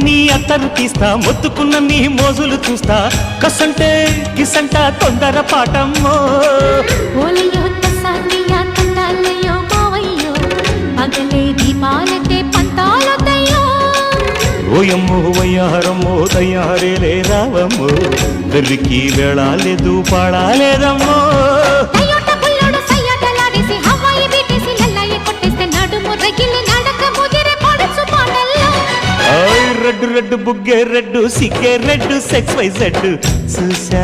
నీ అత్తరు తీస్తా మొత్తుకున్న నీ మోజులు చూస్తా కసంటే కిసంట తొందర పాటమ్మో ఓలయ్యో తసానియా తండాలయ్యో మావయ్యో పగలే దీపాలకే పంతాలొద్దయ్యో ఓయమ్మో వయ్యారమ్మో తయారేలే రావమ్మో వెర్రికి వేళాలేదు పాడాలేదమ్మో అయ్యోట పుల్లోడు సయ్యాటలాడేసి హవాయి బీటేసి లల్లాయి కొట్టేస్తే నడుము రగిలి నడక ముదిరే పడుచు పాటల్లో రెడ్డు రెడ్డు బుగ్గే రెడ్డు సిగ్గే రెడ్డు సెక్స్ వై జెడ్ చూసా